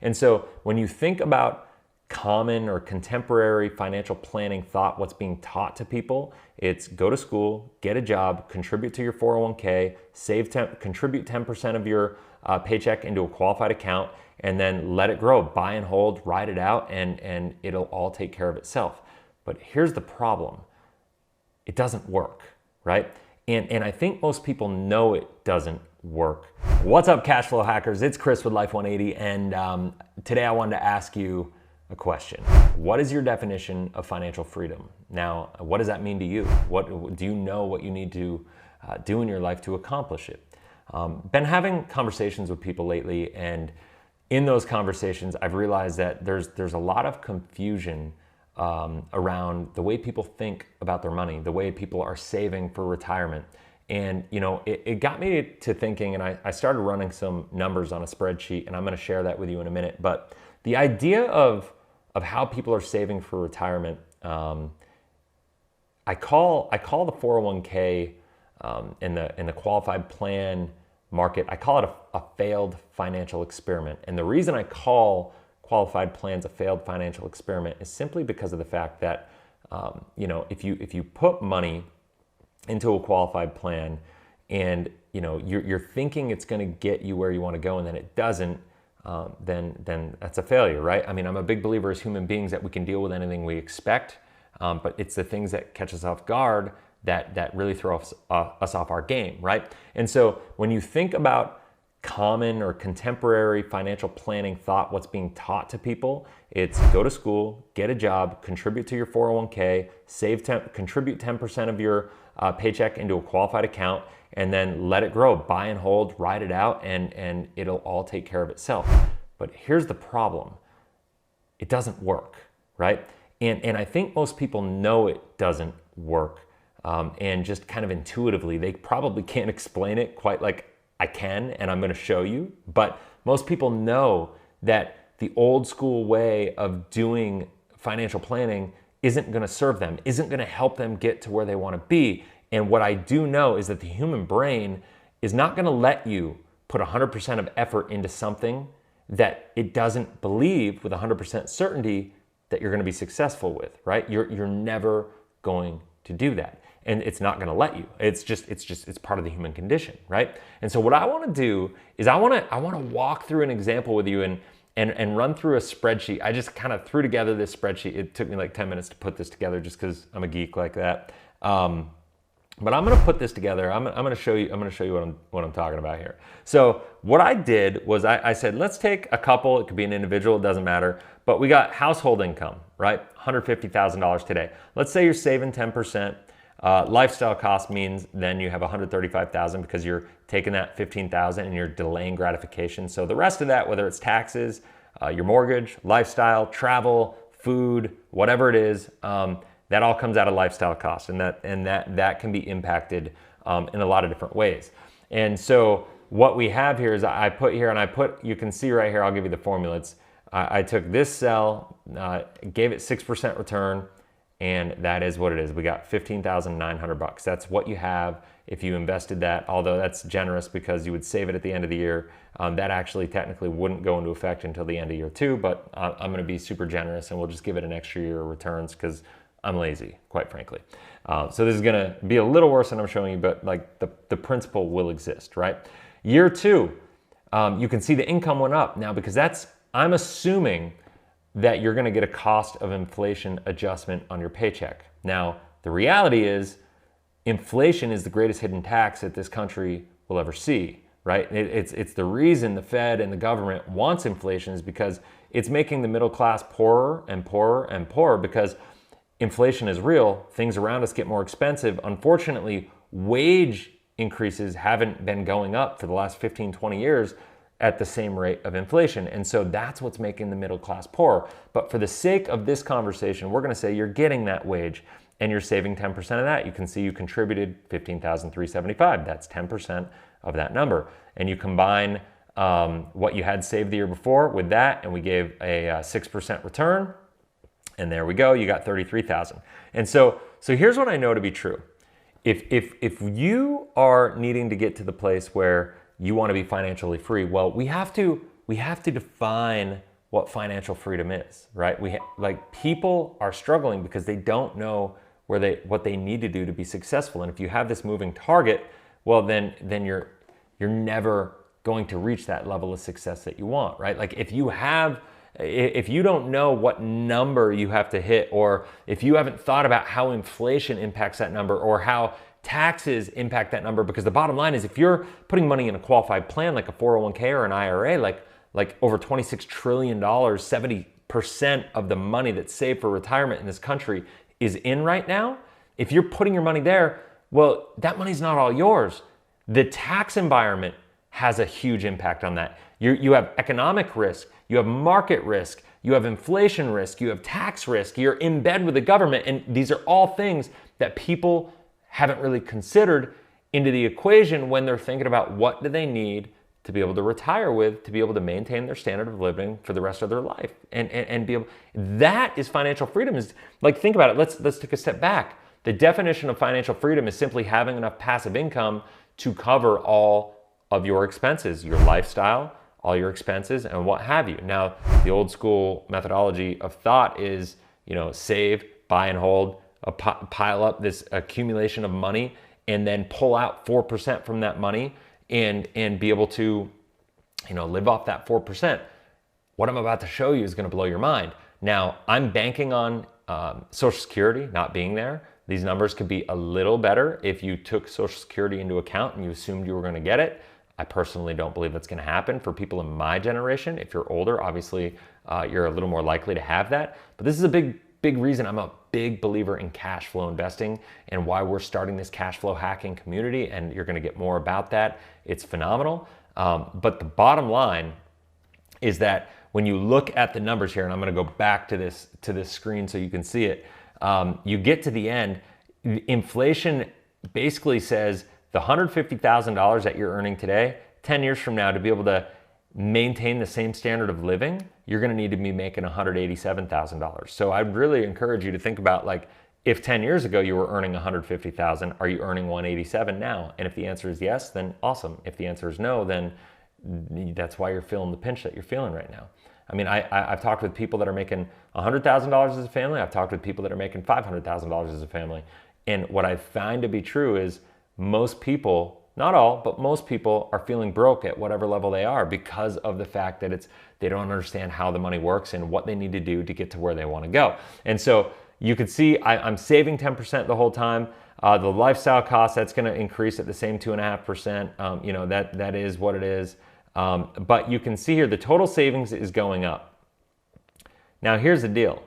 And so when you think about common or contemporary financial planning thought, what's being taught to people, it's go to school, get a job, contribute to your 401k, contribute 10% of your paycheck into a qualified account, and then let it grow, buy and hold, ride it out, and it'll all take care of itself. But here's the problem. It doesn't work, right? And I think most people know it doesn't work. What's up, cash flow hackers? It's Chris with Life 180, and today I wanted to ask you a question. What is your definition of financial freedom? Now, what does that mean to you? What do you know what you need to do in your life to accomplish it? Been having conversations with people lately, and in those conversations, I've realized that there's a lot of confusion around the way people think about their money, the way people are saving for retirement. And it got me to thinking, and I started running some numbers on a spreadsheet, and I'm going to share that with you in a minute. But the idea of how people are saving for retirement, I call the 401k in the qualified plan market, I call it a failed financial experiment. And the reason I call qualified plans a failed financial experiment is simply because of the fact that if you put money into a qualified plan and you're thinking it's going to get you where you want to go, and then it doesn't, then that's a failure, right? I mean, I'm a big believer as human beings that we can deal with anything we expect, but it's the things that catch us off guard that really throw us off our game, right? And so when you think about common or contemporary financial planning thought, what's being taught to people, it's go to school, get a job, contribute to your 401k, contribute 10% of your paycheck into a qualified account, and then let it grow, buy and hold, ride it out, and it'll all take care of itself. But here's the problem. It doesn't work, right? And I think most people know it doesn't work. And just kind of intuitively, they probably can't explain it quite like I can, and I'm going to show you. But most people know that the old school way of doing financial planning isn't going to serve them, isn't going to help them get to where they want to be. And what I do know is that the human brain is not going to let you put 100% of effort into something that it doesn't believe with 100% certainty that you're going to be successful with, right? You're never going to do that. And it's not going to let you. It's part of the human condition, right? And so what I want to do is I want to walk through an example with you and run through a spreadsheet. I just kind of threw together this spreadsheet. It took me like 10 minutes to put this together just because I'm a geek like that. But I'm going to put this together. I'm going to show you what I'm talking about here. So what I did was I said, let's take a couple. It could be an individual. It doesn't matter. But we got household income, right? $150,000 today. Let's say you're saving 10%. Lifestyle cost means then you have $135,000 because you're taking that $15,000 and you're delaying gratification. So the rest of that, whether it's taxes, your mortgage, lifestyle, travel, food, whatever it is, that all comes out of lifestyle costs, and that can be impacted in a lot of different ways. And so what we have here is I put here, and you can see right here, I'll give you the formula. I took this cell, gave it 6% return, and that is what it is. We got $15,900. That's what you have if you invested that, although that's generous because you would save it at the end of the year. That actually technically wouldn't go into effect until the end of year 2, but I'm going to be super generous and we'll just give it an extra year of returns because I'm lazy, quite frankly. So this is going to be a little worse than I'm showing you, but like the principle will exist, right? Year 2, you can see the income went up now because I'm assuming that you're going to get a cost of inflation adjustment on your paycheck. Now, the reality is inflation is the greatest hidden tax that this country will ever see, right? It's the reason the Fed and the government wants inflation is because it's making the middle class poorer and poorer and poorer because inflation is real. Things around us get more expensive. Unfortunately, wage increases haven't been going up for the last 15, 20 years at the same rate of inflation. And so that's what's making the middle class poorer. But for the sake of this conversation, we're going to say you're getting that wage and you're saving 10% of that. You can see you contributed $15,375. That's 10% of that number. And you combine what you had saved the year before with that, and we gave a 6% return. And there we go, you got $33,000. And so here's what I know to be true. If you are needing to get to the place where you want to be financially free, well, we have to we have to define what financial freedom is, right? Like people are struggling because they don't know what they need to do to be successful. And if you have this moving target, well, then you're never going to reach that level of success that you want, right? Like if you don't know what number you have to hit, or if you haven't thought about how inflation impacts that number or how taxes impact that number, because the bottom line is if you're putting money in a qualified plan like a 401k or an IRA, like over $26 trillion, 70% of the money that's saved for retirement in this country is in right now. If you're putting your money there, well, that money's not all yours. The tax environment has a huge impact on that. You have economic risk, you have market risk, you have inflation risk, you have tax risk, you're in bed with the government, and these are all things that people haven't really considered into the equation when they're thinking about what do they need to be able to retire with, to be able to maintain their standard of living for the rest of their life, and be able. That is financial freedom. Is like, think about it. Let's take a step back. The definition of financial freedom is simply having enough passive income to cover all of your expenses, your lifestyle, all your expenses, and what have you. Now, the old school methodology of thought is, save, buy and hold, pile up this accumulation of money, and then pull out 4% from that money and be able to, live off that 4%. What I'm about to show you is going to blow your mind. Now, I'm banking on Social Security not being there. These numbers could be a little better if you took Social Security into account and you assumed you were going to get it. I personally don't believe that's going to happen for people in my generation. If you're older, obviously, you're a little more likely to have that. But this is a big reason I'm a big believer in cash flow investing and why we're starting this cash flow hacking community. And you're going to get more about that. It's phenomenal. But the bottom line is that when you look at the numbers here, and I'm going to go back to this screen so you can see it, you get to the end. Inflation basically says the $150,000 that you're earning today, 10 years from now, to be able to maintain the same standard of living, you're going to need to be making $187,000. So I'd really encourage you to think about, like, if 10 years ago you were earning $150,000, are you earning $187 now? And if the answer is yes, then awesome. If the answer is no, then that's why you're feeling the pinch that you're feeling right now. I mean, I've talked with people that are making $100,000 as a family. I've talked with people that are making $500,000 as a family. And what I find to be true is most people, not all, but most people are feeling broke at whatever level they are because of the fact that they don't understand how the money works and what they need to do to get to where they want to go. And so you can see I'm saving 10% the whole time. The lifestyle cost, that's going to increase at the same 2.5%. That is what it is. But you can see here the total savings is going up. Now here's the deal.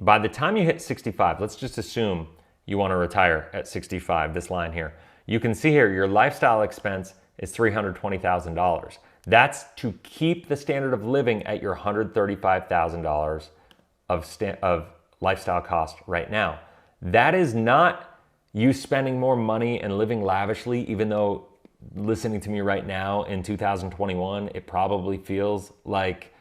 By the time you hit 65, let's just assume you want to retire at 65, this line here. You can see here your lifestyle expense is $320,000. That's to keep the standard of living at your $135,000 of lifestyle cost right now. That is not you spending more money and living lavishly, even though listening to me right now in 2021, it probably feels like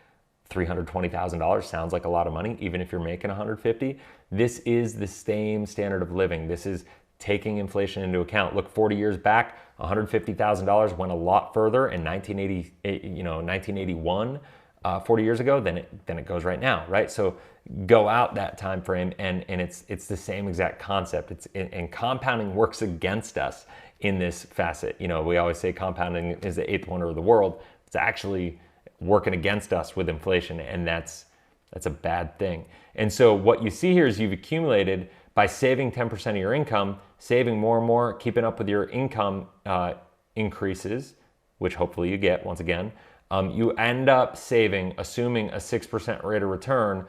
$320,000 sounds like a lot of money, even if you're making $150,000. This is the same standard of living. This is taking inflation into account. Look, 40 years back, $150,000 went a lot further in 1981, 40 years ago than it goes right now, right? So go out that time frame, and it's the same exact concept. And compounding works against us in this facet. We always say compounding is the eighth wonder of the world. It's actually working against us with inflation, and that's a bad thing. And so what you see here is you've accumulated by saving 10% of your income, saving more and more, keeping up with your income increases, which hopefully you get once again. You end up saving, assuming a 6% rate of return,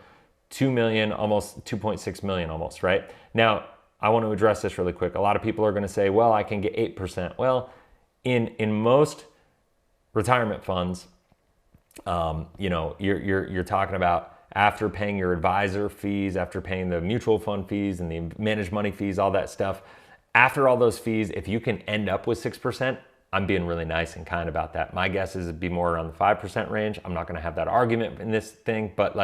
$2 million, almost $2.6 million almost, right? Now, I want to address this really quick. A lot of people are going to say, well, I can get 8%. Well, in most retirement funds, you're talking about after paying your advisor fees, after paying the mutual fund fees and the managed money fees, all that stuff. After all those fees, if you can end up with 6%, I'm being really nice and kind about that. My guess is it'd be more around the 5% range. I'm not going to have that argument in this thing, but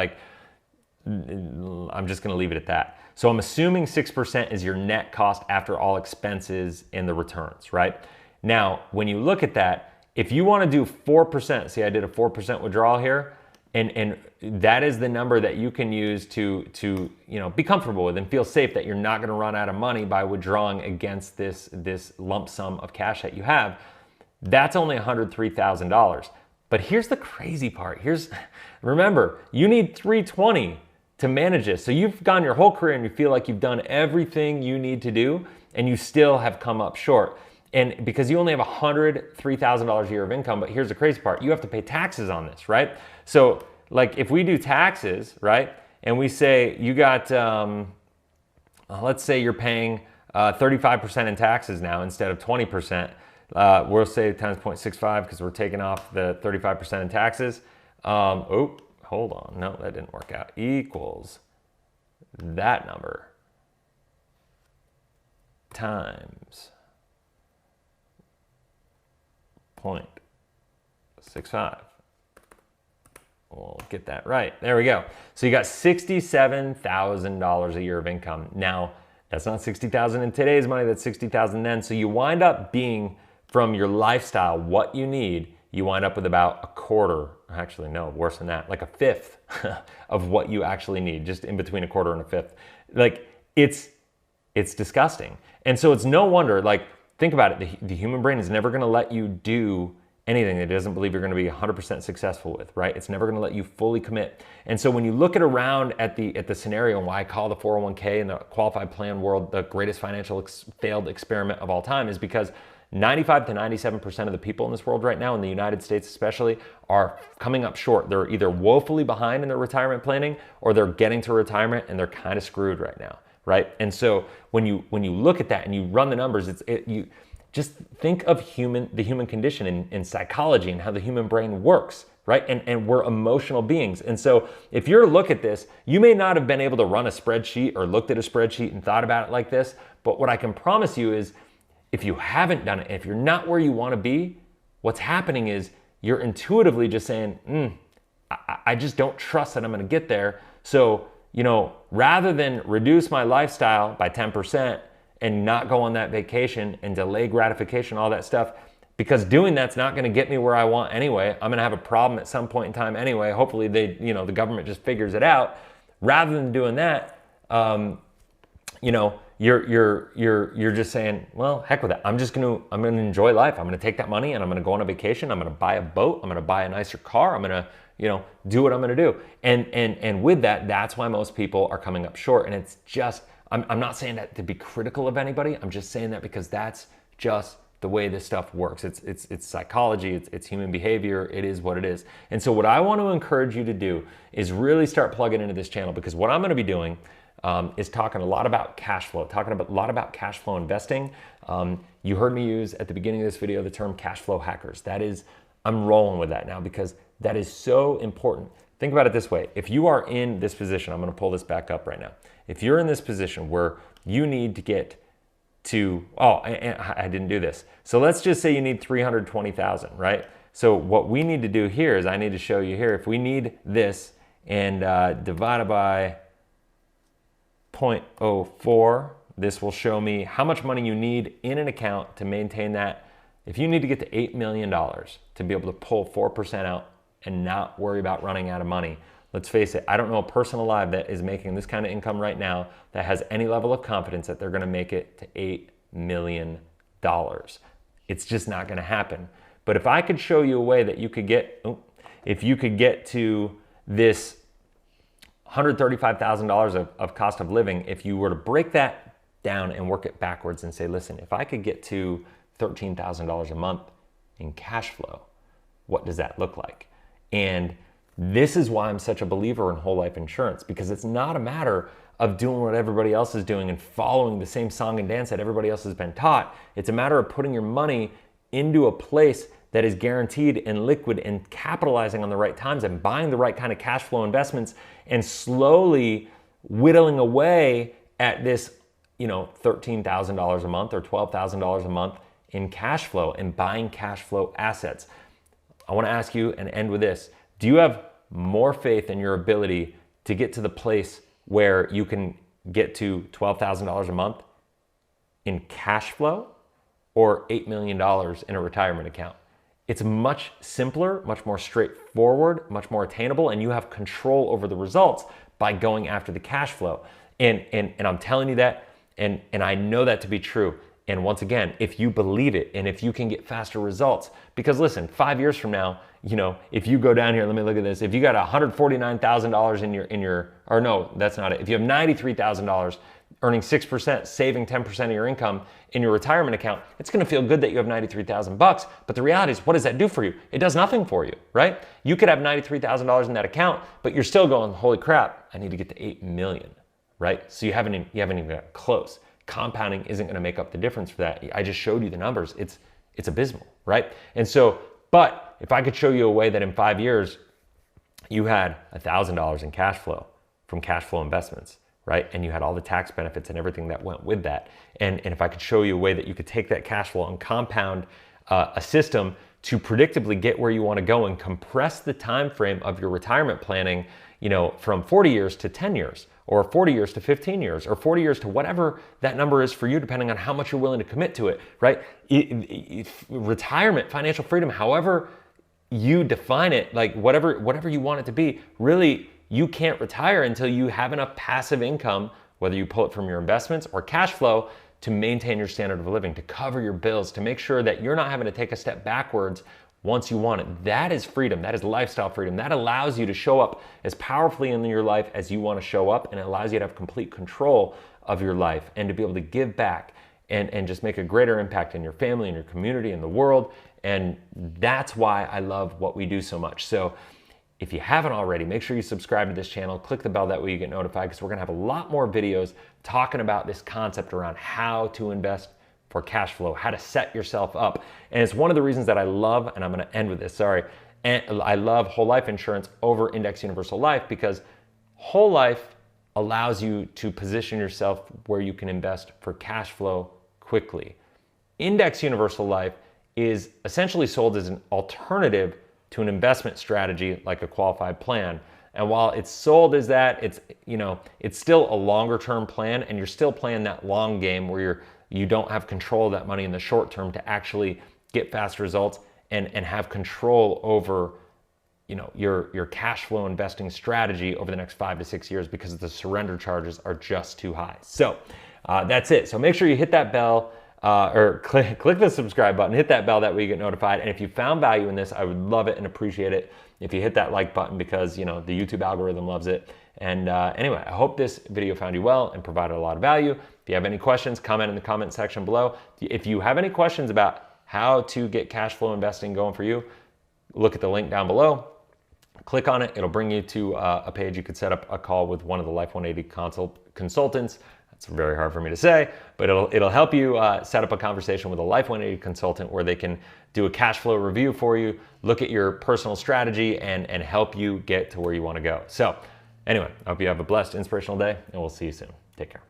I'm just going to leave it at that. So I'm assuming 6% is your net cost after all expenses and the returns, right? Now, when you look at that, If you want to do 4%, see I did a 4% withdrawal here, and that is the number that you can use to be comfortable with and feel safe that you're not going to run out of money by withdrawing against this lump sum of cash that you have. That's only $103,000. But here's the crazy part. Remember, you need 320 to manage this. So you've gone your whole career and you feel like you've done everything you need to do, and you still have come up short. And because you only have $103,000 a year of income, but here's the crazy part, you have to pay taxes on this, right? So like if we do taxes, right, and we say you got, let's say you're paying 35% in taxes now instead of 20%, we'll say times 0.65 because we're taking off the 35% in taxes. Oh, hold on, no, that didn't work out. Equals that number times 0.65. We'll get that right. There we go. So you got $67,000 a year of income. Now, that's not $60,000 in today's money, that's $60,000 then. So you wind up being, from your lifestyle, what you need, you wind up with about a quarter, actually no, worse than that, like a fifth of what you actually need, just in between a quarter and a fifth. Like it's disgusting. And so it's no wonder, like, think about it, the human brain is never gonna let you do anything that it doesn't believe you're gonna be 100% successful with, right? It's never gonna let you fully commit. And so when you look around at the scenario, and why I call the 401k and the qualified plan world the greatest financial failed experiment of all time, is because 95 to 97% of the people in this world right now, in the United States especially, are coming up short. They're either woefully behind in their retirement planning, or they're getting to retirement and they're kind of screwed right now, right? And so when you look at that and you run the numbers, you just think of the human condition in psychology and how the human brain works, right? And we're emotional beings. And so if you're to look at this, you may not have been able to run a spreadsheet or looked at a spreadsheet and thought about it like this, but what I can promise you is, if you haven't done it, if you're not where you want to be, what's happening is you're intuitively just saying, I just don't trust that I'm going to get there. So, rather than reduce my lifestyle by 10% and not go on that vacation and delay gratification, all that stuff, because doing that's not going to get me where I want anyway. I'm going to have a problem at some point in time anyway. Hopefully the government just figures it out. Rather than doing that, you're just saying, well, heck with it. I'm gonna enjoy life. I'm gonna take that money and I'm gonna go on a vacation. I'm gonna buy a boat. I'm gonna buy a nicer car. I'm gonna, do what I'm gonna do. And with that, that's why most people are coming up short. And it's just, I'm not saying that to be critical of anybody. I'm just saying that because that's just the way this stuff works. It's psychology, it's human behavior, it is what it is. And so what I want to encourage you to do is really start plugging into this channel, because what I'm gonna be doing is talking a lot about cash flow, a lot about cash flow investing. You heard me use at the beginning of this video the term cash flow hackers. I'm rolling with that now because that is so important. Think about it this way. If you are in this position, I'm gonna pull this back up right now. If you're in this position where you need to get to, I didn't do this. So let's just say you need 320,000, right? So what we need to do here is I need to show you here, if we need this and divided by 0.04, this will show me how much money you need in an account to maintain that. If you need to get to $8 million to be able to pull 4% out and not worry about running out of money, let's face it, I don't know a person alive that is making this kind of income right now that has any level of confidence that they're gonna make it to $8 million. It's just not gonna happen. But if I could show you a way that you could get, if you could get to this $135,000 of cost of living, if you were to break that down and work it backwards and say, listen, if I could get to $13,000 a month in cash flow, what does that look like? And this is why I'm such a believer in whole life insurance, because it's not a matter of doing what everybody else is doing and following the same song and dance that everybody else has been taught. It's a matter of putting your money into a place that is guaranteed and liquid and capitalizing on the right times and buying the right kind of cash flow investments and slowly whittling away at this, $13,000 a month or $12,000 a month in cash flow and buying cash flow assets. I want to ask you and end with this. Do you have more faith in your ability to get to the place where you can get to $12,000 a month in cash flow or $8 million in a retirement account? it's much simpler, much more straightforward, much more attainable, and you have control over the results by going after the cash flow. And I'm telling you that, and I know that to be true. And once again, if you believe it and if you can get faster results, because listen, 5 years from now, if you go down here, let me look at this. If you got $149,000 or no, that's not it. If you have $93,000 earning 6%, saving 10% of your income in your retirement account, it's gonna feel good that you have $93,000, but the reality is, what does that do for you? It does nothing for you, right? You could have $93,000 in that account, but you're still going, holy crap, I need to get to 8 million, right? So you haven't even got close. Compounding isn't gonna make up the difference for that. I just showed you the numbers. It's abysmal, right? And so, but if I could show you a way that in 5 years, you had $1,000 in cash flow from cash flow investments, right? And you had all the tax benefits and everything that went with that. And if I could show you a way that you could take that cash flow and compound a system to predictably get where you wanna go and compress the time frame of your retirement planning, from 40 years to 10 years, or 40 years to 15 years, or 40 years to whatever that number is for you, depending on how much you're willing to commit to it, right? Retirement, financial freedom, however you define it, like whatever you want it to be, really, you can't retire until you have enough passive income, whether you pull it from your investments or cash flow, to maintain your standard of living, to cover your bills, to make sure that you're not having to take a step backwards once you want it. That is freedom. That is lifestyle freedom. That allows you to show up as powerfully in your life as you want to show up, and it allows you to have complete control of your life and to be able to give back and just make a greater impact in your family, in your community, in the world. And that's why I love what we do so much. So if you haven't already, make sure you subscribe to this channel, click the bell, that way you get notified, because we're gonna have a lot more videos talking about this concept around how to invest for cash flow, how to set yourself up. And it's one of the reasons that I love, and I'm gonna end with this, and I love whole life insurance over Index Universal Life, because whole life allows you to position yourself where you can invest for cash flow quickly. Index Universal Life is essentially sold as an alternative to an investment strategy like a qualified plan. And while it's sold as that, it's still a longer term plan, and you're still playing that long game where you don't have control of that money in the short term to actually get fast results and have control over your cash flow investing strategy over the next 5 to 6 years, because the surrender charges are just too high. So that's it. So make sure you hit that bell, or click the subscribe button, hit that bell, that way you get notified. And if you found value in this, I would love it and appreciate it if you hit that like button, because the YouTube algorithm loves it. And anyway, I hope this video found you well and provided a lot of value. If you have any questions, comment in the comment section below. If you have any questions about how to get cash flow investing going for you, look at the link down below. Click on it. It'll bring you to a page. You could set up a call with one of the Life 180 consultants. It's very hard for me to say, but it'll help you set up a conversation with a Life 180 consultant, where they can do a cash flow review for you, look at your personal strategy, and help you get to where you want to go. So anyway, I hope you have a blessed, inspirational day, and we'll see you soon. Take care.